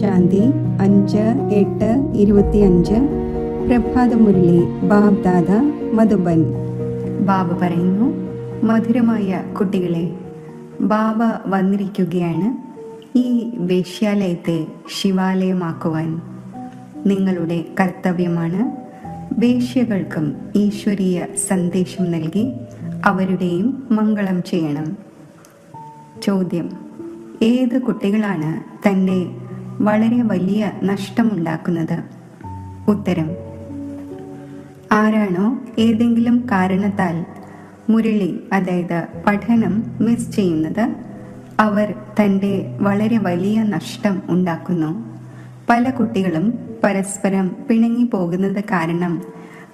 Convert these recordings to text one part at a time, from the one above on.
ശാന്തി 5-8-25 പ്രഭാതമുരളി ബാബ്ദാദ മധുബൻ. ബാബ പറയുന്നു, മധുരമായ കുട്ടികളെ, ബാബ വന്നിരിക്കുകയാണ് ഈ വേശ്യാലയത്തെ ശിവാലയമാക്കുവാൻ. നിങ്ങളുടെ കർത്തവ്യമാണ് വേശ്യകൾക്കും ഈശ്വരീയ സന്ദേശം നൽകി അവരുടെയും മംഗളം ചെയ്യണം. ചോദ്യം: ഏത് കുട്ടികളാണ് തൻ്റെ വളരെ വലിയ നഷ്ടമുണ്ടാക്കുന്നത്? ഉത്തരം: ആരാണോ ഏതെങ്കിലും കാരണത്താൽ മുരളി അതായത് പഠനം മിസ് ചെയ്യുന്നത്, അവർ തൻ്റെ വളരെ വലിയ നഷ്ടം ഉണ്ടാക്കുന്നു. പല കുട്ടികളും പരസ്പരം പിണങ്ങി പോകുന്നത് കാരണം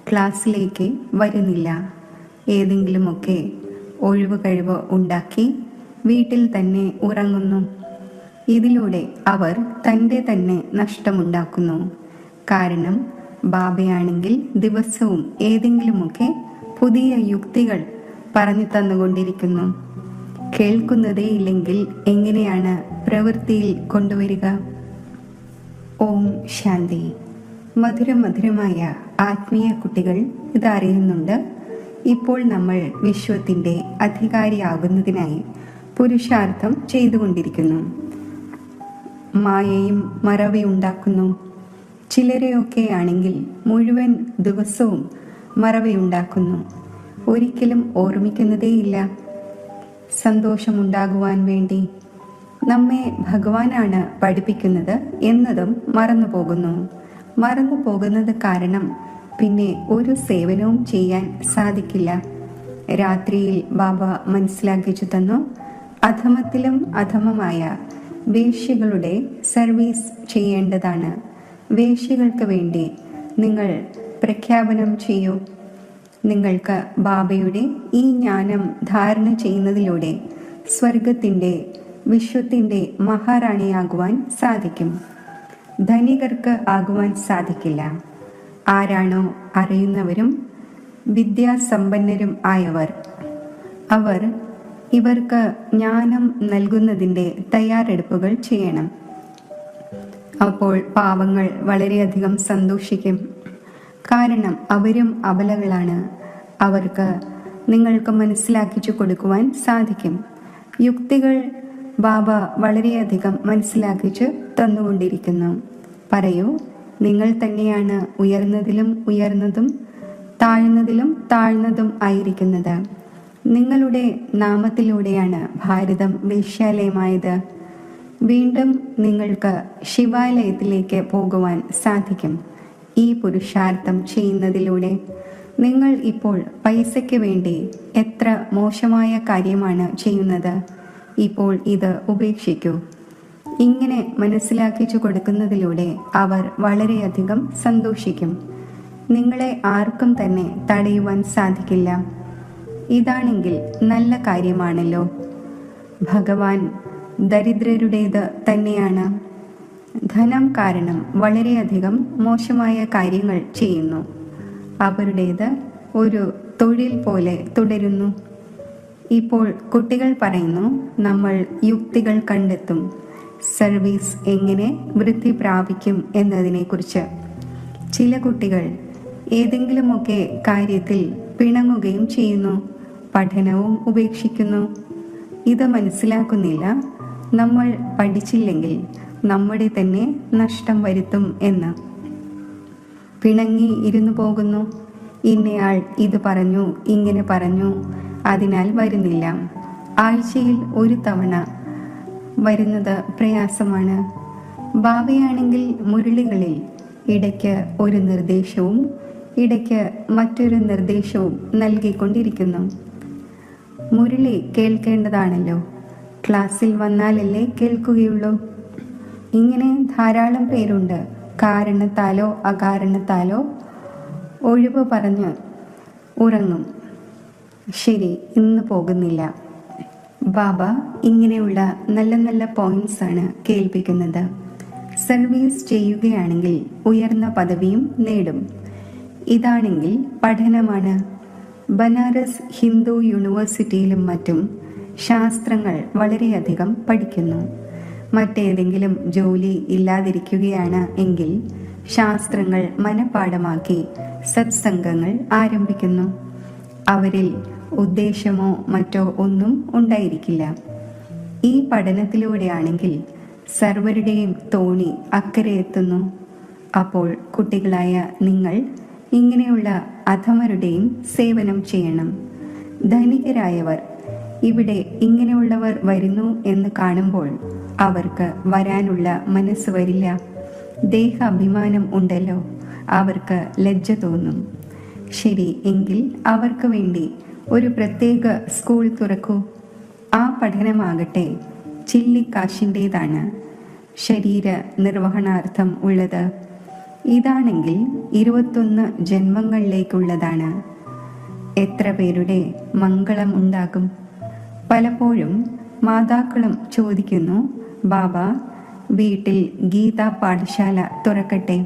ക്ലാസ്സിലേക്ക് വരുന്നില്ല. ഏതെങ്കിലുമൊക്കെ ഒഴിവ് കഴിവ് ഉണ്ടാക്കി വീട്ടിൽ തന്നെ ഉറങ്ങുന്നു. ഇതിലൂടെ അവർ തൻ്റെ തന്നെ നഷ്ടമുണ്ടാക്കുന്നു. കാരണം ബാബയാണെങ്കിൽ ദിവസവും ഏതെങ്കിലുമൊക്കെ പുതിയ യുക്തികൾ പറഞ്ഞു തന്നുകൊണ്ടിരിക്കുന്നു. കേൾക്കുന്നതേയില്ലെങ്കിൽ എങ്ങനെയാണ് പ്രവൃത്തിയിൽ കൊണ്ടുവരിക? ഓം ശാന്തി. മധുരമായ ആത്മീയ കുട്ടികൾ ഇതറിയുന്നുണ്ട്. ഇപ്പോൾ നമ്മൾ വിശ്വത്തിൻ്റെ അധികാരിയാകുന്നതിനായി പുരുഷാർത്ഥം ചെയ്തുകൊണ്ടിരിക്കുന്നു. മായയും മറവിയുണ്ടാക്കുന്നു. ചിലരെയൊക്കെ ആണെങ്കിൽ മുഴുവൻ ദിവസവും മറവിയുണ്ടാക്കുന്നു. ഒരിക്കലും ഓർമ്മിക്കുന്നതേയില്ല. സന്തോഷമുണ്ടാകുവാൻ വേണ്ടി നമ്മെ ഭഗവാനാണ് പഠിപ്പിക്കുന്നത് എന്നതും മറന്നുപോകുന്നു. മറന്നു പോകുന്നത് കാരണം പിന്നെ ഒരു സേവനവും ചെയ്യാൻ സാധിക്കില്ല. രാത്രിയിൽ ബാബ മനസ്സിലാക്കിച്ചു തന്നു, അധമത്തിലും അധമമായ വേശ്യകളുടെ സർവീസ് ചെയ്യേണ്ടതാണ്. വേശ്യകൾക്ക് വേണ്ടി നിങ്ങൾ പ്രഖ്യാപനം ചെയ്യൂ. നിങ്ങൾക്ക് ബാബയുടെ ഈ ജ്ഞാനം ധാരണ ചെയ്യുന്നതിലൂടെ സ്വർഗത്തിൻ്റെ വിശ്വത്തിൻ്റെ മഹാറാണിയാകുവാൻ സാധിക്കും. ധനികർക്ക് ആകുവാൻ സാധിക്കില്ല. ആരാണോ അറിയുന്നവരും വിദ്യാസമ്പന്നരും ആയവർ, അവർ ഇവർക്ക് ജ്ഞാനം നൽകുന്നതിൻ്റെ തയ്യാറെടുപ്പുകൾ ചെയ്യണം. അപ്പോൾ പാവങ്ങൾ വളരെയധികം സന്തോഷിക്കും. കാരണം അവരും അബലകളാണ്. അവർക്ക് നിങ്ങൾക്ക് മനസ്സിലാക്കിച്ചു കൊടുക്കുവാൻ സാധിക്കും. യുക്തികൾ ബാബ വളരെയധികം മനസ്സിലാക്കിച്ചു തന്നുകൊണ്ടിരിക്കുന്നു. പറയൂ, നിങ്ങൾ തന്നെയാണ് ഉയർന്നതിലും ഉയർന്നതും താഴ്ന്നതിലും താഴ്ന്നതും ആയിരിക്കുന്നത്. നിങ്ങളുടെ നാമത്തിലൂടെയാണ് ഭാരതം വേശ്യാലയമായത്. വീണ്ടും നിങ്ങൾക്ക് ശിവാലയത്തിലേക്ക് പോകുവാൻ സാധിക്കും. ഈ പുരുഷാർത്ഥം ചെയ്യുന്നതിലൂടെ നിങ്ങൾ ഇപ്പോൾ പൈസയ്ക്ക് വേണ്ടി എത്ര മോശമായ കാര്യമാണ് ചെയ്യുന്നത്. ഇപ്പോൾ ഇത് ഉപേക്ഷിക്കൂ. ഇങ്ങനെ മനസ്സിലാക്കിച്ചു കൊടുക്കുന്നതിലൂടെ അവർ വളരെയധികം സന്തോഷിക്കും. നിങ്ങളെ ആർക്കും തന്നെ തടയുവാൻ സാധിക്കില്ല. ഇതാണെങ്കിൽ നല്ല കാര്യമാണല്ലോ. ഭഗവാൻ ദരിദ്രരുടേത് തന്നെയാണ്. ധനം കാരണം വളരെയധികം മോശമായ കാര്യങ്ങൾ ചെയ്യുന്നു. അവരുടേത് ഒരു തൊഴിൽ പോലെ തുടരുന്നു. ഇപ്പോൾ കുട്ടികൾ പറയുന്നു, നമ്മൾ യുക്തികൾ കണ്ടെത്തും. സർവീസ് എങ്ങനെ വൃദ്ധി പ്രാപിക്കും എന്നതിനെക്കുറിച്ച്. ചില കുട്ടികൾ ഏതെങ്കിലുമൊക്കെ കാര്യത്തിൽ പിണങ്ങുകയും ചെയ്യുന്നു. പഠനവും ഉപേക്ഷിക്കുന്നു. ഇത് മനസ്സിലാക്കുന്നില്ല. നമ്മൾ പഠിച്ചില്ലെങ്കിൽ നമ്മുടെ തന്നെ നഷ്ടം വരുത്തും എന്ന്. പിണങ്ങി ഇരുന്നു പോകുന്നു. ഇന്നയാൾ ഇത് പറഞ്ഞു, ഇങ്ങനെ പറഞ്ഞു, അതിനാൽ വരുന്നില്ല. ആഴ്ചയിൽ ഒരു തവണ വരുന്നത് പ്രയാസമാണ്. ബാബയാണെങ്കിൽ മുരളികളിൽ ഇടയ്ക്ക് ഒരു നിർദ്ദേശവും ഇടയ്ക്ക് മറ്റൊരു നിർദ്ദേശവും നൽകിക്കൊണ്ടിരിക്കുന്നു. മുരളി കേൾക്കേണ്ടതാണല്ലോ. ക്ലാസ്സിൽ വന്നാലല്ലേ കേൾക്കുകയുള്ളൂ. ഇങ്ങനെ ധാരാളം പേരുണ്ട്. കാരണത്താലോ അകാരണത്താലോ ഒഴിവ് പറഞ്ഞ് ഉറങ്ങും. ശരി, ഇന്ന് പോകുന്നില്ല. ബാബ ഇങ്ങനെയുള്ള നല്ല നല്ല പോയിന്റ്സ് ആണ് കേൾപ്പിക്കുന്നത്. സർവീസ് ചെയ്യുകയാണെങ്കിൽ ഉയർന്ന പദവിയും നേടും. ഇതാണെങ്കിൽ പഠനമാണ്. ബനാറസ് ഹിന്ദു യൂണിവേഴ്സിറ്റിയിലും മറ്റും ശാസ്ത്രങ്ങൾ വളരെയധികം പഠിക്കുന്നു. മറ്റേതെങ്കിലും ജോലി ഇല്ലാതിരിക്കുകയാണ് എങ്കിൽ ശാസ്ത്രങ്ങൾ മനഃപ്പാഠമാക്കി സത്സംഗങ്ങൾ ആരംഭിക്കുന്നു. അവരിൽ ഉദ്ദേശമോ മറ്റോ ഒന്നും ഉണ്ടായിരിക്കില്ല. ഈ പഠനത്തിലൂടെയാണെങ്കിൽ സർവരുടെയും തോണി അക്കരെ എത്തുന്നു. അപ്പോൾ കുട്ടികളായ നിങ്ങൾ ഇങ്ങനെയുള്ള അധമരുടെയും സേവനം ചെയ്യണം. ധനികരായവർ ഇവിടെ ഇങ്ങനെയുള്ളവർ വരുന്നു എന്ന് കാണുമ്പോൾ അവർക്ക് വരാനുള്ള മനസ്സ് വരില്ല. ദേഹാഭിമാനം ഉണ്ടല്ലോ, അവർക്ക് ലജ്ജ തോന്നും. ശരി, എങ്കിൽ അവർക്ക് വേണ്ടി ഒരു പ്രത്യേക സ്കൂൾ തുറക്കൂ. ആ പഠനമാകട്ടെ ചില്ലിക്കാശിൻ്റേതാണ്, ശരീര നിർവഹണാർത്ഥം ഉള്ളത്. ഇതാണെങ്കിൽ 21 ജന്മങ്ങളിലേക്കുള്ളതാണ്. എത്ര പേരുടെ മംഗളം ഉണ്ടാകും. പലപ്പോഴും മാതാക്കളും ചോദിക്കുന്നു, ബാബ വീട്ടിൽ ഗീതാ പാഠശാല തുറക്കട്ടെ.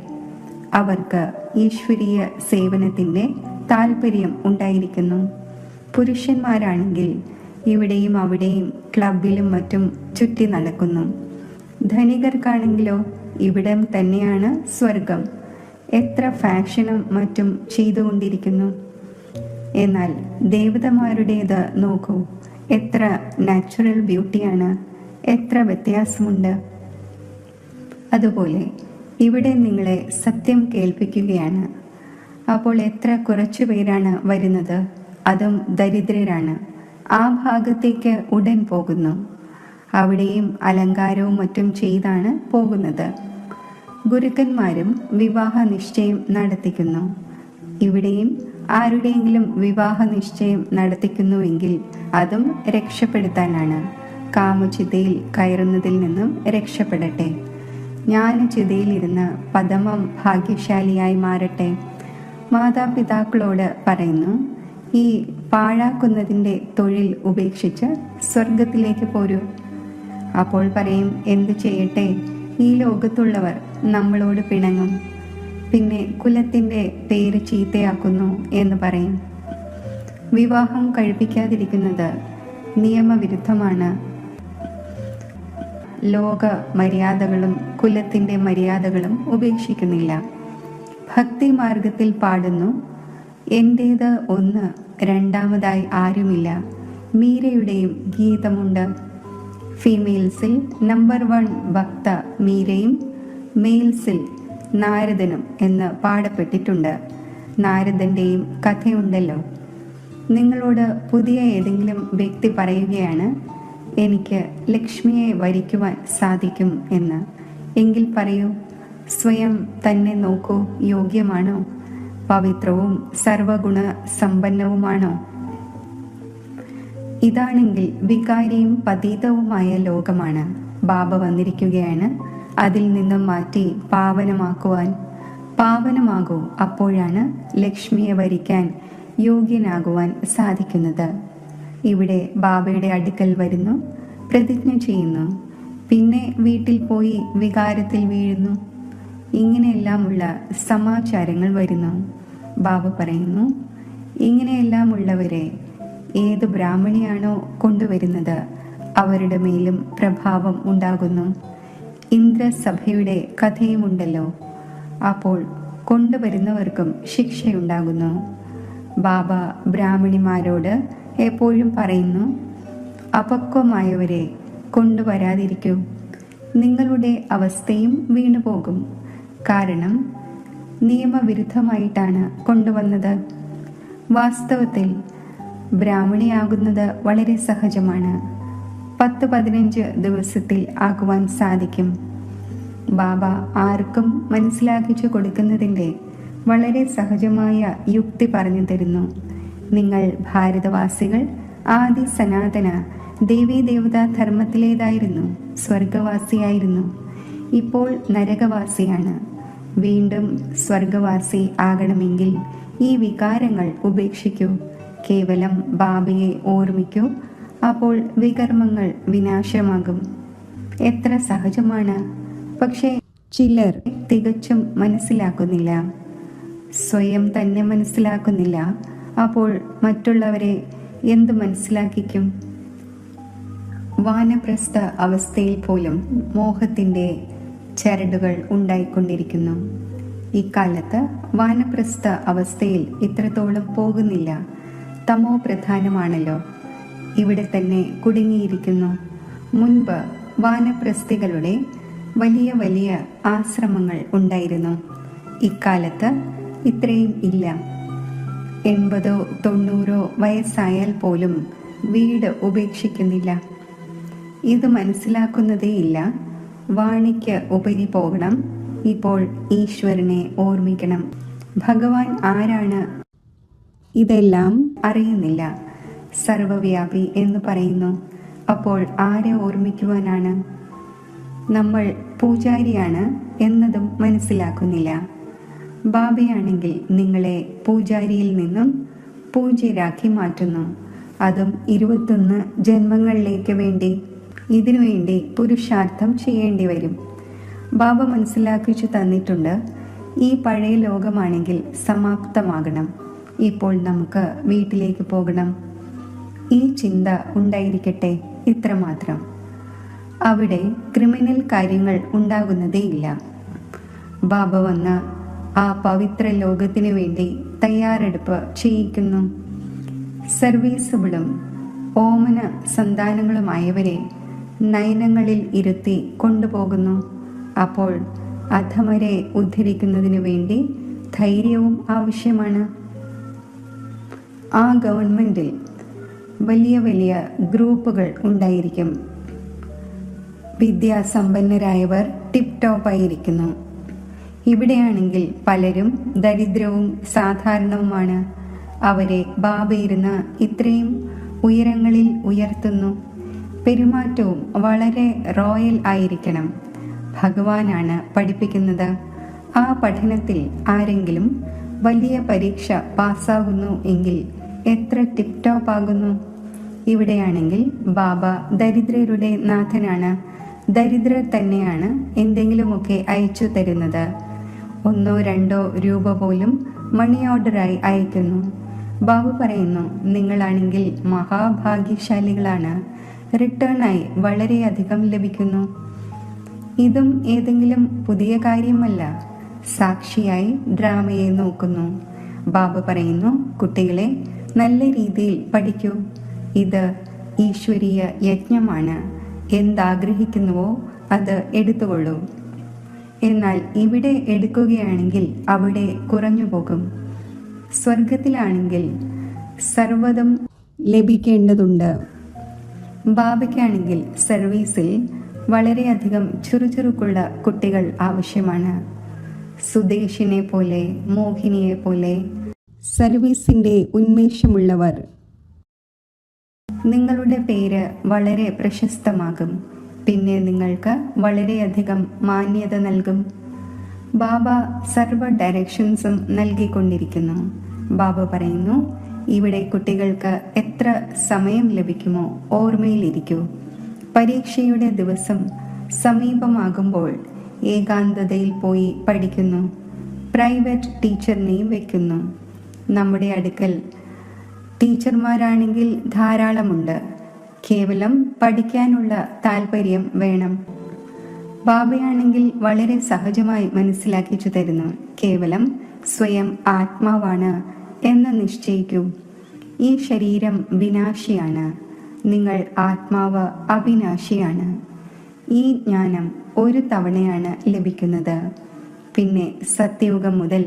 അവർക്ക് ഈശ്വരീയ സേവനത്തിൻ്റെ താല്പര്യം ഉണ്ടായിരിക്കുന്നു. പുരുഷന്മാരാണെങ്കിൽ ഇവിടെയും അവിടെയും ക്ലബിലും മറ്റും ചുറ്റി നടക്കുന്നു. ധനികർക്കാണെങ്കിലോ ഇവിടം തന്നെയാണ് സ്വർഗം. എത്ര ഫാഷനും മറ്റും ചെയ്തുകൊണ്ടിരിക്കുന്നു. എന്നാൽ ദേവതമാരുടേത് നോക്കൂ, എത്ര നാച്ചുറൽ ബ്യൂട്ടിയാണ്, എത്ര വ്യത്യാസമുണ്ട്. അതുപോലെ ഇവിടെ നിങ്ങളെ സത്യം കേൾപ്പിക്കുകയാണ്. അപ്പോൾ എത്ര കുറച്ചു പേരാണ് വരുന്നത്, അതും ദരിദ്രരാണ്. ആ ഭാഗത്തേക്ക് ഉടൻ പോകുന്നു. അവിടെയും അലങ്കാരവും മറ്റും ചെയ്താണ് പോകുന്നത്. ഗുരുക്കന്മാരും വിവാഹ നിശ്ചയം നടത്തിക്കുന്നു. ഇവിടെയും ആരുടെയെങ്കിലും വിവാഹ നിശ്ചയം നടത്തിക്കുന്നുവെങ്കിൽ അതും രക്ഷപ്പെടുത്താനാണ്. കാമചിതയിൽ കയറുന്നതിൽ നിന്നും രക്ഷപ്പെടട്ടെ. ജ്ഞാനചിതയിലിരുന്ന് പദമം ഭാഗ്യശാലിയായി മാറട്ടെ. മാതാപിതാക്കളോട് പറയുന്നു, ഈ പാഴാക്കുന്നതിൻ്റെ തൊഴിൽ ഉപേക്ഷിച്ച് സ്വർഗത്തിലേക്ക് പോരൂ. അപ്പോൾ പറയും, എന്തു ചെയ്യട്ടെ, ഈ ലോകത്തുള്ളവർ നമ്മളോട് പിണങ്ങും, പിന്നെ കുലത്തിൻ്റെ പേര് ചീത്തയാക്കുന്നു എന്ന് പറയും. വിവാഹം കഴിപ്പിക്കാതിരിക്കുന്നത് നിയമവിരുദ്ധമാണ്. ലോക മര്യാദകളും കുലത്തിൻ്റെ മര്യാദകളും ഉപേക്ഷിക്കുന്നില്ല. ഭക്തി മാർഗത്തിൽ പാടുന്നു, എൻ്റേത് ഒന്ന്, രണ്ടാമതായി ആരുമില്ല. മീരയുടെയും ഗീതമുണ്ട്. ഫീമെയിൽസിൽ നമ്പർ 1 ഭക്ത മീരയും മെയിൽസിൽ നാരദനും എന്ന് പാടപ്പെട്ടിട്ടുണ്ട്. നാരദൻ്റെയും കഥയുണ്ടല്ലോ. നിങ്ങളോട് പുതിയ ഏതെങ്കിലും വ്യക്തി പറയുകയാണ്, എനിക്ക് ലക്ഷ്മിയെ വരിക്കുവാൻ സാധിക്കും എന്ന്. എങ്കിൽ പറയൂ, സ്വയം തന്നെ നോക്കൂ, യോഗ്യമാണോ? പവിത്രവും സർവഗുണ സമ്പന്നവുമാണോ? ഇതാണെങ്കിൽ വികാരിയും പതീതവുമായ ലോകമാണ്. ബാബ വന്നിരിക്കുകയാണ് അതിൽ നിന്നും മാറ്റി പാവനമാക്കുവാൻ. പാവനമാകൂ, അപ്പോഴാണ് ലക്ഷ്മിയെ വരിക്കാൻ യോഗ്യനാകുവാൻ സാധിക്കുന്നത്. ഇവിടെ ബാബയുടെ അടുക്കൽ വരുന്നു, പ്രതിജ്ഞ ചെയ്യുന്നു, പിന്നെ വീട്ടിൽ പോയി വികാരത്തിൽ വീഴുന്നു. ഇങ്ങനെയെല്ലാമുള്ള സമാചാരങ്ങൾ വരുന്നു. ബാബ പറയുന്നു, ഇങ്ങനെയെല്ലാമുള്ളവരെ ഏത് ബ്രാഹ്മണിയാണോ കൊണ്ടുവരുന്നത് അവരുടെ മേലും പ്രഭാവം ഉണ്ടാകുന്നു. ഇന്ദ്രസഭയുടെ കഥയുമുണ്ടല്ലോ. അപ്പോൾ കൊണ്ടുവരുന്നവർക്കും ശിക്ഷയുണ്ടാകുന്നു. ബാബ ബ്രാഹ്മണിമാരോട് എപ്പോഴും പറയുന്നു, അപക്വമായവരെ കൊണ്ടുവരാതിരിക്കൂ. നിങ്ങളുടെ അവസ്ഥയും വീണുപോകും. കാരണം നിയമവിരുദ്ധമായിട്ടാണ് കൊണ്ടുവന്നത്. വാസ്തവത്തിൽ ബ്രാഹ്മണിയാകുന്നത് വളരെ സഹജമാണ്. 10-15 ദിവസത്തിൽ ആകുവാൻ സാധിക്കും. ബാബ ആർക്കും മനസ്സിലാക്കിച്ചു കൊടുക്കുന്നതിൻ്റെ വളരെ സഹജമായ യുക്തി പറഞ്ഞു തരുന്നു. നിങ്ങൾ ഭാരതവാസികൾ ആദി സനാതന ദേവീദേവതാ ധർമ്മത്തിലേതായിരുന്നു, സ്വർഗവാസിയായിരുന്നു. ഇപ്പോൾ നരകവാസിയാണ്. വീണ്ടും സ്വർഗവാസി ആകണമെങ്കിൽ ഈ വികാരങ്ങൾ ഉപേക്ഷിക്കൂ. കേവലം ബാബയെ ഓർമ്മിക്കൂ. അപ്പോൾ വികർമ്മങ്ങൾ വിനാശമാകും. എത്ര സഹജമാണ്. പക്ഷേ ചിലർ തികച്ചും മനസ്സിലാക്കുന്നില്ല. സ്വയം തന്നെ മനസ്സിലാക്കുന്നില്ല. അപ്പോൾ മറ്റുള്ളവരെ എന്ത് മനസ്സിലാക്കിക്കും? വാനപ്രസ്ഥ അവസ്ഥയിൽ പോലും മോഹത്തിൻ്റെ ചരടുകൾ ഉണ്ടായിക്കൊണ്ടിരിക്കുന്നു. ഇക്കാലത്ത് വാനപ്രസ്ഥ അവസ്ഥയിൽ ഇത്രത്തോളം പോകുന്നില്ല. തമോ പ്രധാനമാണല്ലോ. ഇവിടെ തന്നെ കുടുങ്ങിയിരിക്കുന്നു. മുൻപ് വാനപ്രസ്ഥികളുടെ വലിയ വലിയ ആശ്രമങ്ങൾ ഉണ്ടായിരുന്നു. ഇക്കാലത്ത് ഇത്രയും ഇല്ല. 80-90 വയസ്സായാൽ പോലും വീട് ഉപേക്ഷിക്കുന്നില്ല. ഇത് മനസ്സിലാക്കുന്നതേയില്ല. വാണിക്ക് ഉപരി പോകണം. ഇപ്പോൾ ഈശ്വരനെ ഓർമ്മിക്കണം. ഭഗവാൻ ആരാണ്? ഇതെല്ലാം അറിയുന്നില്ല. സർവവ്യാപി എന്ന് പറയുന്നു. അപ്പോൾ ആരെ ഓർമ്മിക്കുവാനാണ്? നമ്മൾ പൂജാരിയാണ് എന്നതും മനസ്സിലാക്കുന്നില്ല. ബാബയാണെങ്കിൽ നിങ്ങളെ പൂജാരിയിൽ നിന്നും പൂജ്യരാക്കി മാറ്റുന്നു. അതും 21 ജന്മങ്ങളിലേക്ക് വേണ്ടി. ഇതിനുവേണ്ടി പുരുഷാർത്ഥം ചെയ്യേണ്ടി വരും. ബാബ മനസ്സിലാക്കിച്ചു തന്നിട്ടുണ്ട്. ഈ പഴയ ലോകമാണെങ്കിൽ സമാപ്തമാകണം. ഇപ്പോൾ നമുക്ക് വീട്ടിലേക്ക് പോകണം. ഈ ചിന്ത ഉണ്ടായിരിക്കട്ടെ. ഇത്രമാത്രം. അവിടെ ക്രിമിനൽ കാര്യങ്ങൾ ഉണ്ടാകുന്നതേയില്ല. ബാബ വന്ന് ആ പവിത്ര ലോകത്തിനു വേണ്ടി തയ്യാറെടുപ്പ് ചെയ്യിക്കുന്നു. സർവീസബിളും ഓമന സന്താനങ്ങളുമായവരെ നയനങ്ങളിൽ ഇരുത്തി കൊണ്ടുപോകുന്നു. അപ്പോൾ അധമരെ ഉദ്ധരിക്കുന്നതിനു വേണ്ടി ധൈര്യവും ആവശ്യമാണ്. ആ ഗവൺമെന്റിൽ വലിയ വലിയ ഗ്രൂപ്പുകൾ ഉണ്ടായിരിക്കും. വിദ്യാസമ്പന്നരായവർ ടിപ് ടോപ്പായിരിക്കുന്നു. ഇവിടെയാണെങ്കിൽ പലരും ദരിദ്രവും സാധാരണവുമാണ്. അവരെ ബാബ ഇരുന്ന് ഇത്രയും ഉയരങ്ങളിൽ ഉയർത്തുന്നു. പെരുമാറ്റവും വളരെ റോയൽ ആയിരിക്കണം. ഭഗവാനാണ് പഠിപ്പിക്കുന്നത്. ആ പഠനത്തിൽ ആരെങ്കിലും വലിയ പരീക്ഷ പാസ്സാകുന്നു എങ്കിൽ എത്ര ടിപ് ടോപ്പ് ആകുന്നു. ഇവിടെയാണെങ്കിൽ ബാബ ദരിദ്രരുടെ നാഥനാണ്. ദരിദ്രർ തന്നെയാണ് എന്തെങ്കിലുമൊക്കെ അയച്ചു തരുന്നത്. 1-2 രൂപ പോലും മണി ഓർഡറായി അയക്കുന്നു. ബാബു പറയുന്നു, നിങ്ങളാണെങ്കിൽ മഹാഭാഗ്യശാലികളാണ്. റിട്ടേണായി വളരെയധികം ലഭിക്കുന്നു. ഇതും ഏതെങ്കിലും പുതിയ കാര്യമല്ല. സാക്ഷിയായി ഡ്രാമയെ നോക്കുന്നു. ബാബ പറയുന്നു, കുട്ടികളെ നല്ല രീതിയിൽ പഠിക്കൂ. ഇത് ഈശ്വരീയ യജ്ഞമാണ്. എന്താഗ്രഹിക്കുന്നുവോ അത് എടുത്തുകൊള്ളൂ. എന്നാൽ ഇവിടെ എടുക്കുകയാണെങ്കിൽ അവിടെ കുറഞ്ഞു പോകും. സ്വർഗത്തിലാണെങ്കിൽ സർവ്വതും ലഭിക്കേണ്ടതുണ്ട്. ബാബയ്ക്കാണെങ്കിൽ സർവീസിൽ വളരെയധികം ചുറുചുറുക്കുള്ള കുട്ടികൾ ആവശ്യമാണ്. സുദേശിനെ പോലെ, മോഹിനിയെ പോലെ സർവീസിൻ്റെ ഉന്മേഷമുള്ളവർ. നിങ്ങളുടെ പേര് വളരെ പ്രശസ്തമാകും. പിന്നെ നിങ്ങൾക്ക് വളരെയധികം മാന്യത നൽകും. ബാബ സർവ ഡയറക്ഷൻസും നൽകിക്കൊണ്ടിരിക്കുന്നു. ബാബ പറയുന്നു, ഇവിടെ കുട്ടികൾക്ക് എത്ര സമയം ലഭിക്കുമോ ഓർമ്മയിലിരിക്കൂ. പരീക്ഷയുടെ ദിവസം സമീപമാകുമ്പോൾ ഏകാന്തതയിൽ പോയി പഠിക്കുന്നു. പ്രൈവറ്റ് ടീച്ചറിനെയും വയ്ക്കുന്നു. നമ്മുടെ അടുക്കൽ ടീച്ചർമാരാണെങ്കിൽ ധാരാളമുണ്ട്. കേവലം പഠിക്കാനുള്ള താല്പര്യം വേണം. ബാബയാണെങ്കിൽ വളരെ സഹജമായി മനസ്സിലാക്കിച്ചു തരുന്നു. കേവലം സ്വയം ആത്മാവാണ് എന്ന് നിശ്ചയിക്കൂ. ഈ ശരീരം വിനാശിയാണ്. നിങ്ങൾ ആത്മാവ് അവിനാശിയാണ്. ഈ ജ്ഞാനം ഒരു തവണയാണ് ലഭിക്കുന്നത്. പിന്നെ സത്യയുഗം മുതൽ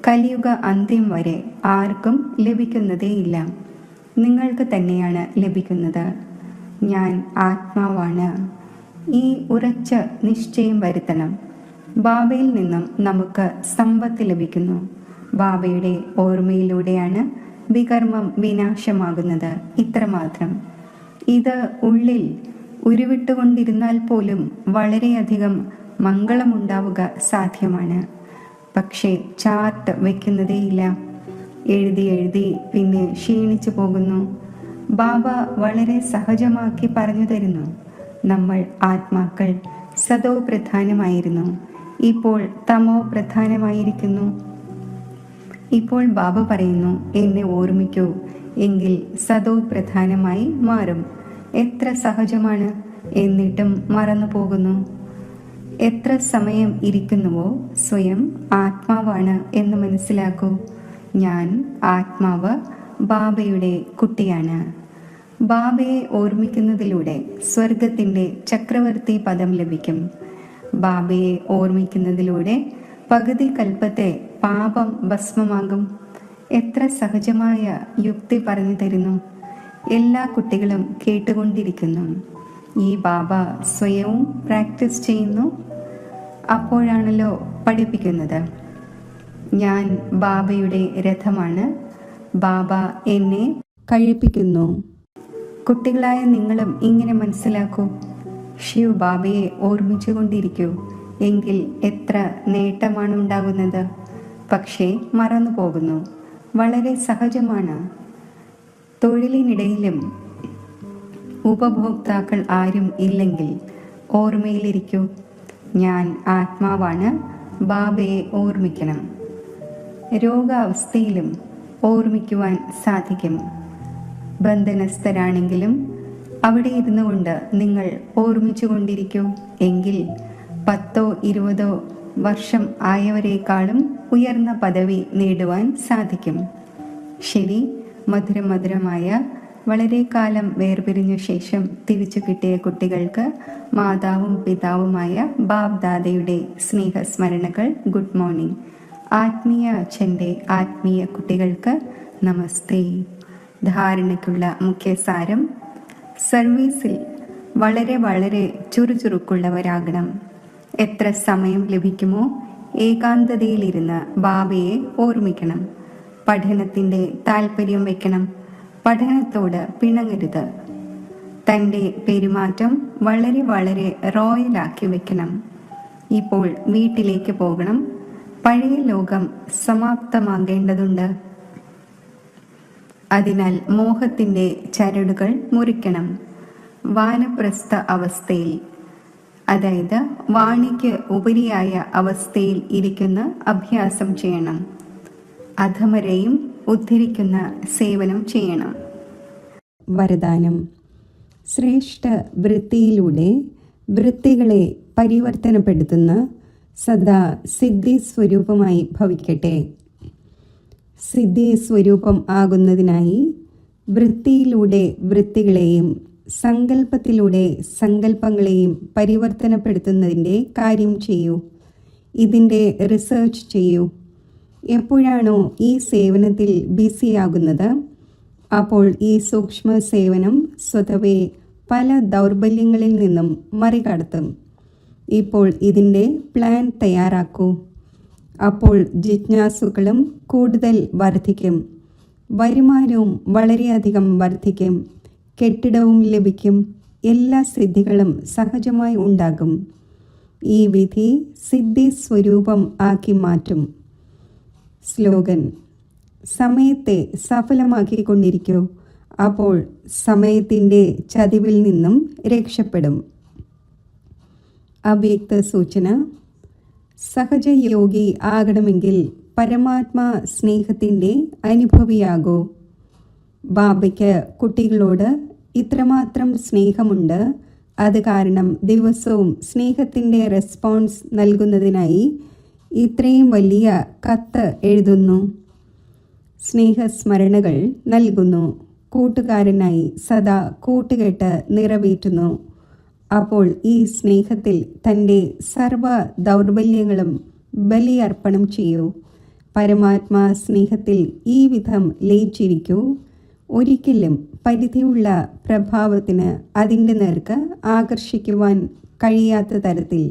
കലിയുഗ അന്ത്യം വരെ ആർക്കും ലഭിക്കുന്നതേയില്ല. നിങ്ങൾക്ക് തന്നെയാണ് ലഭിക്കുന്നത്. ഞാൻ ആത്മാവാണ്. ഈ ഉറച്ച നിശ്ചയം വരുത്തണം. ബാബയിൽ നിന്നും നമുക്ക് സമ്പത്ത് ലഭിക്കുന്നു. ബാബയുടെ ഓർമ്മയിലൂടെയാണ് വികർമ്മം വിനാശമാകുന്നത്. ഇത്രമാത്രം. ഇത് ഉള്ളിൽ ഉരുവിട്ടുകൊണ്ടിരുന്നാൽ പോലും വളരെയധികം മംഗളമുണ്ടാവുക സാധ്യമാണ്. പക്ഷേ ചാർട്ട് വയ്ക്കുന്നതേയില്ല. എഴുതി എഴുതി പിന്നെ ക്ഷീണിച്ചു പോകുന്നു. ബാബ വളരെ സഹജമാക്കി പറഞ്ഞു തരുന്നു. നമ്മൾ ആത്മാക്കൾ സതോ പ്രധാനമായിരുന്നു. ഇപ്പോൾ തമോ പ്രധാനമായിരിക്കുന്നു. ഇപ്പോൾ ബാബ പറയുന്നു, എന്നെ ഓർമ്മിക്കൂ, എങ്കിൽ സതോ പ്രധാനമായി മാറും. എത്ര സഹജമാണ്, എന്നിട്ടും മറന്നു പോകുന്നു. എത്ര സമയം ഇരിക്കുന്നുവോ സ്വയം ആത്മാവാണ് എന്ന് മനസ്സിലാക്കൂ. ഞാൻ ആത്മാവ് ബാബയുടെ കുട്ടിയാണ്. ബാബയെ ഓർമ്മിക്കുന്നതിലൂടെ സ്വർഗത്തിൻ്റെ ചക്രവർത്തി പദം ലഭിക്കും. ബാബയെ ഓർമ്മിക്കുന്നതിലൂടെ പകുതി കൽപ്പത്തെ പാപം ഭസ്മമാകും. എത്ര സഹജമായ യുക്തി പറഞ്ഞു തരുന്നു. എല്ലാ കുട്ടികളും കേട്ടുകൊണ്ടിരിക്കുന്നു. ഈ ബാബ സ്വയവും പ്രാക്ടീസ് ചെയ്യുന്നു. അപ്പോഴാണല്ലോ പഠിപ്പിക്കുന്നത്. ഞാൻ ബാബയുടെ രഥമാണ്. ബാബ എന്നെ കഴിപ്പിക്കുന്നു. കുട്ടികളായ നിങ്ങളും ഇങ്ങനെ മനസ്സിലാക്കൂ. ശിവ് ബാബയെ ഓർമ്മിച്ചു കൊണ്ടിരിക്കൂ. എങ്കിൽ എത്ര നേട്ടമാണ് ഉണ്ടാകുന്നത്. പക്ഷേ മറന്നു പോകുന്നു. വളരെ സഹജമാണ്. തൊഴിലിനിടയിലും ഉപഭോക്താക്കൾ ആരും ഇല്ലെങ്കിൽ ഓർമ്മയിലിരിക്കൂ. ഞാൻ ആത്മാവാണ്. ബാബയെ ഓർമ്മിക്കണം. രോഗാവസ്ഥയിലും ഓർമ്മിക്കുവാൻ സാധിക്കും. ബന്ധനസ്ഥരാണെങ്കിലും അവിടെ ഇരുന്നു കൊണ്ട് നിങ്ങൾ ഓർമ്മിച്ചു കൊണ്ടിരിക്കൂ. എങ്കിൽ 10 20 വർഷം ആയവരെക്കാളും ഉയർന്ന പദവി നേടുവാൻ സാധിക്കും. ശരി, മധുരമായ വളരെ കാലം വേർപിരിഞ്ഞ ശേഷം തിരിച്ചു കിട്ടിയ കുട്ടികൾക്ക് മാതാവും പിതാവുമായ ബാബ് ദാദയുടെ സ്നേഹസ്മരണകൾ. Good morning. ആത്മീയ അച്ഛൻ്റെ ആത്മീയ കുട്ടികൾക്ക് നമസ്തേ. ധാരണയ്ക്കുള്ള മുഖ്യസാരം: സർവീസിൽ വളരെ ചുറുചുറുക്കുള്ളവരാകണം. എത്ര സമയം ലഭിക്കുമോ ഏകാന്തതയിലിരുന്ന് ബാബയെ ഓർമ്മിക്കണം. പഠനത്തിൻ്റെ താല്പര്യം വെക്കണം. പഠനത്തോട് പിണങ്ങരുത്. തൻ്റെ പെരുമാറ്റം വളരെ റോയലാക്കി വെക്കണം. ഇപ്പോൾ വീട്ടിലേക്ക് പോകണം. പഴയ ലോകം സമാപ്തമാകേണ്ടതുണ്ട്. അതിനാൽ മോഹത്തിൻ്റെ ചരടുകൾ മുറിക്കണം. വാനപ്രസ്ഥ അവസ്ഥയിൽ, അതായത് വാണിക്ക് ഉപരിയായ അവസ്ഥയിൽ ഇരിക്കുന്ന അഭ്യാസം ചെയ്യണം. അധമരെയും ഉദ്ധരിക്കുന്ന സേവനം ചെയ്യണം. വരദാനം: ശ്രേഷ്ഠ വൃത്തിയിലൂടെ വൃത്തികളെ പരിവർത്തനപ്പെടുത്തുന്ന സദാ സിദ്ധി സ്വരൂപമായി ഭവിക്കട്ടെ. സിദ്ധി സ്വരൂപം ആകുന്നതിനായി വൃത്തിയിലൂടെ വൃത്തികളെയും സങ്കല്പത്തിലൂടെ സങ്കല്പങ്ങളെയും പരിവർത്തനപ്പെടുത്തുന്നതിൻ്റെ കാര്യം ചെയ്യൂ. ഇതിൻ്റെ റിസർച്ച് ചെയ്യൂ. എപ്പോഴാണോ ഈ സേവനത്തിൽ ബിസിയാകുന്നത്, അപ്പോൾ ഈ സൂക്ഷ്മ സേവനം സ്വതവേ പല ദൗർബല്യങ്ങളിൽ നിന്നും മറികടത്തും. ഇപ്പോൾ ഇതിൻ്റെ പ്ലാൻ തയ്യാറാക്കൂ. അപ്പോൾ ജിജ്ഞാസുക്കളും കൂടുതൽ വർദ്ധിക്കും. വരുമാനവും വളരെയധികം വർദ്ധിക്കും. കെട്ടിടവും ലഭിക്കും. എല്ലാ സിദ്ധികളും സഹജമായി ഉണ്ടാകും. ഈ വിധി സിദ്ധി സ്വരൂപം ആക്കി മാറ്റും. സ്ലോഗൻ: സമയത്തെ സഫലമാക്കിക്കൊണ്ടിരിക്കൂ. അപ്പോൾ സമയത്തിൻ്റെ ചതിവിൽ നിന്നും രക്ഷപ്പെടും. അവ്യക്ത സൂചന: സഹജയോഗി ആകണമെങ്കിൽ പരമാത്മാ സ്നേഹത്തിൻ്റെ അനുഭവിയാകൂ. ബാബയ്ക്ക് കുട്ടികളോട് ഇത്രമാത്രം സ്നേഹമുണ്ട്. അത് കാരണം ദിവസവും സ്നേഹത്തിൻ്റെ റെസ്പോൺസ് നൽകുന്നതിനായി ഇത്രയും വലിയ കത്ത് എഴുതുന്നു. സ്നേഹസ്മരണകൾ നൽകുന്നു. കൂട്ടുകാരനായി സദാ കൂട്ടുകെട്ട് നിറവേറ്റുന്നു. അപ്പോൾ ഈ സ്നേഹത്തിൽ തൻ്റെ സർവ ദൗർബല്യങ്ങളും ബലിയർപ്പണം ചെയ്യൂ. പരമാത്മാ സ്നേഹത്തിൽ ഈ വിധം ലയിച്ചിരിക്കൂ. ഒരിക്കലും പരിധിയുള്ള പ്രഭാവത്തിന് അതിൻ്റെ നേർക്ക് ആകർഷിക്കുവാൻ കഴിയാത്ത തരത്തിൽ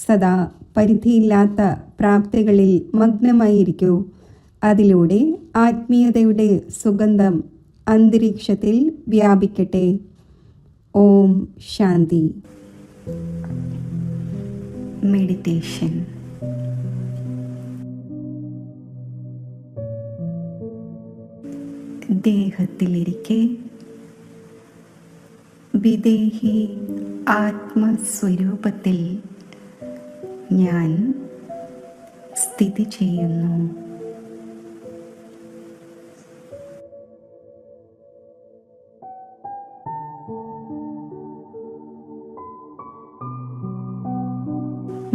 സദാ പരിധിയില്ലാത്ത പ്രാപ്തികളിൽ മഗ്നമായിരിക്കൂ. അതിലൂടെ ആത്മീയതയുടെ സുഗന്ധം അന്തരീക്ഷത്തിൽ വ്യാപിക്കട്ടെ. ഓം ശാന്തി. മെഡിറ്റേഷൻ. ദേഹത്തിലിരിക്കെ വിദേഹി ആത്മസ്വരൂപത്തിൽ ഞാൻ സ്ഥിതി ചെയ്യുന്നു.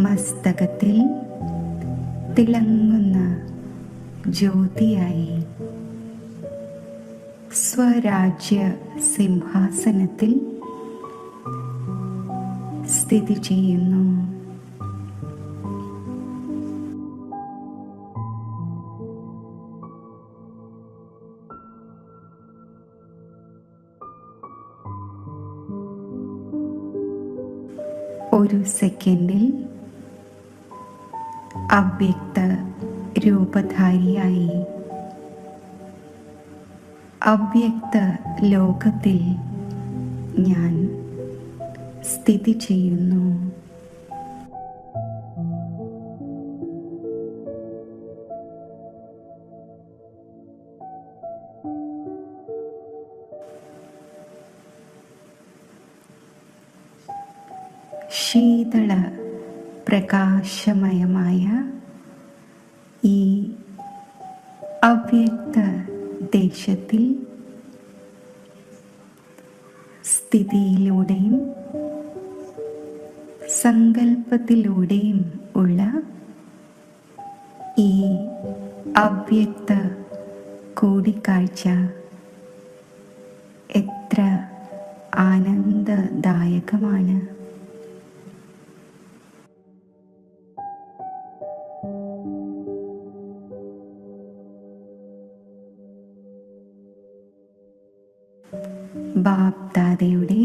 മസ്തകത്തിൽ തിളങ്ങുന്ന ജ്യോതിയായി സ്വരാജ്യ സിംഹാസനത്തിൽ സ്ഥിതി ചെയ്യുന്നു. ഒരു സെക്കൻഡിൽ അവ്യക്ത രൂപധാരിയായി അവ്യക്ത ലോകത്തിൽ ഞാൻ സ്ഥിതി ചെയ്യുന്നു. ശീതള പ്രകാശമയമായ ഈ അവ്യക്ത ദേശത്തിൽ സ്ഥിതിയിലൂടെയും സങ്കല്പത്തിലൂടെയും ഉള്ള ഈ അവ്യക്ത കൂടിക്കാഴ്ച എത്ര ആനന്ദദായകമാണ്. ബാപ്പ് ദാദയുടെ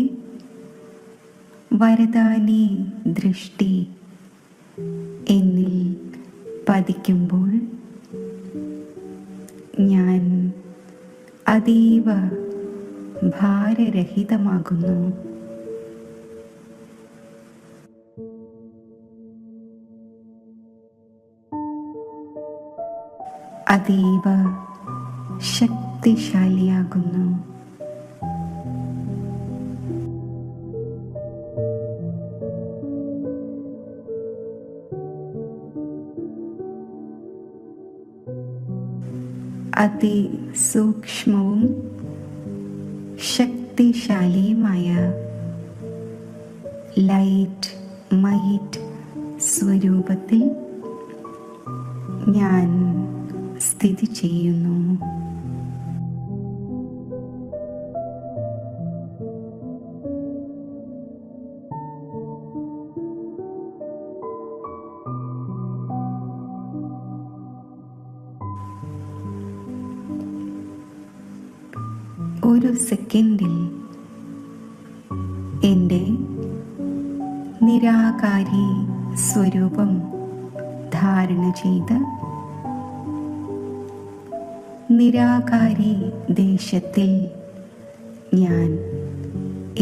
വരദാനി ദൃഷ്ടി എന്നിൽ പതിക്കുമ്പോൾ ഞാൻ അതീവ ഭാരരഹിതമാകുന്നു. അതീവ ശക്തിശാലിയാകുന്നു. അതിസൂക്ഷ്മവും ശക്തിശാലിയുമായ ലൈറ്റ് മൈറ്റ് സ്വരൂപത്തിൽ ഞാൻ സ്ഥിതി ചെയ്യുന്നു. ഒരു സെക്കൻഡിൽ എൻ്റെ നിരാകാരി സ്വരൂപം ധാരണ ചെയ്ത് നിരാകാരി ദേശത്തിൽ ഞാൻ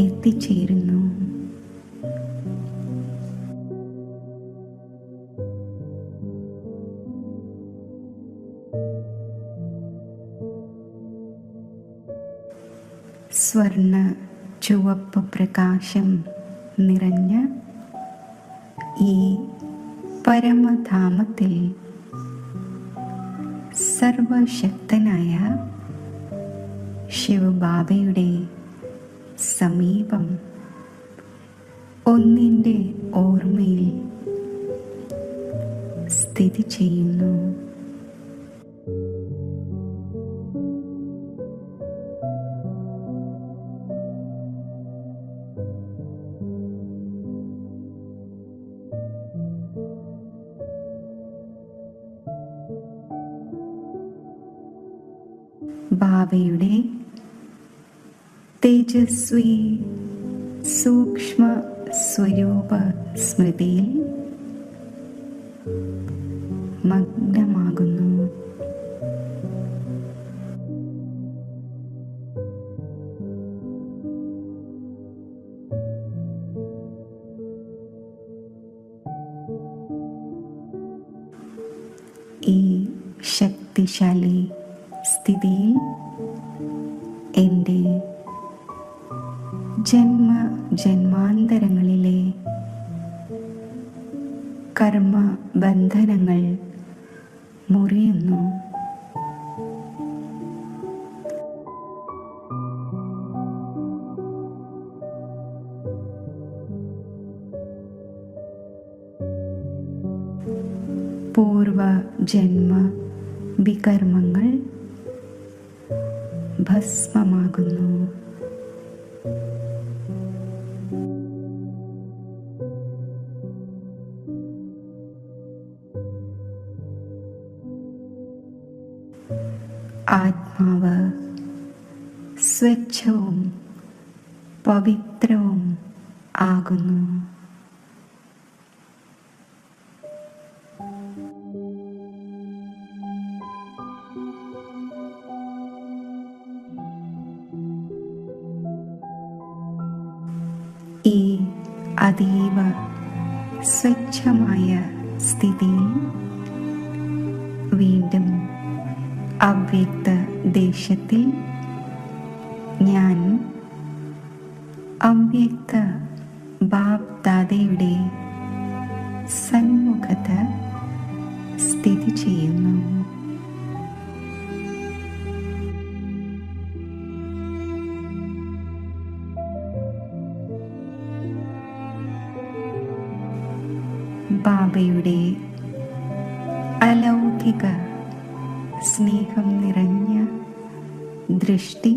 എത്തിച്ചേരുന്നു. സ്വർണ്ണ ചുവപ്പ് പ്രകാശം നിറഞ്ഞ ഈ പരമധാമത്തിൽ സർവശക്തനായ ശിവബാബയുടെ സമീപം ഒന്നിൻ്റെ ഓർമ്മയിൽ സ്ഥിതി ചെയ്യുന്നു. ബാബയുടെ തേജസ്വി സൂക്ഷ്മ സ്വരൂപ സ്മൃതിയിൽ മഗ്നമാകുന്നു. ഈ ശക്തിശാലി സ്ഥിതിയിൽ എൻ്റെ ജന്മാന്തരങ്ങളിലെ കർമ്മബന്ധനങ്ങൾ മുറിയുന്നു. പൂർവജന്മ വികർമ്മങ്ങൾ ഭസ്മമാകുന്നു. ആത്മാവ് സ്വച്ഛവും പവിത്രവും ആകുന്നു. ഈ അതീവ സ്വച്ഛമായ സ്ഥിതിയിൽ വീണ്ടും അവ്യക്ത ദേശത്തിൽ ഞാൻ അവ്യക്ത ബാപ് ദാദയുടെ സന്മുഖത്ത് സ്ഥിതി ചെയ്യുന്നു. ബാബയുടെ അലൗകിക സ്നേഹം നിറഞ്ഞ ദൃഷ്ടി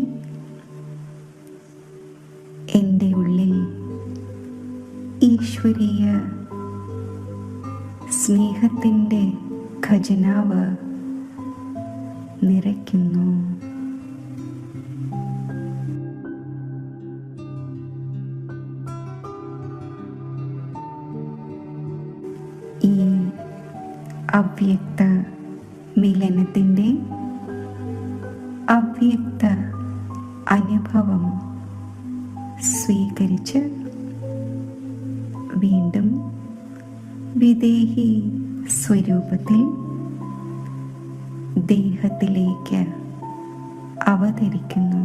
എൻ്റെ ഉള്ളിൽ ഈശ്വരീയ സ്നേഹത്തിൻ്റെ ഖജനാവ് നിറയ്ക്കുന്നു. ഈ അവ്യക്ത മിലനത്തിൻ്റെ അവ്യക്ത അനുഭവം സ്വീകരിച്ച് വീണ്ടും വിദേഹി സ്വരൂപത്തിൽ ദേഹത്തിലേക്ക് അവതരിക്കുന്നു.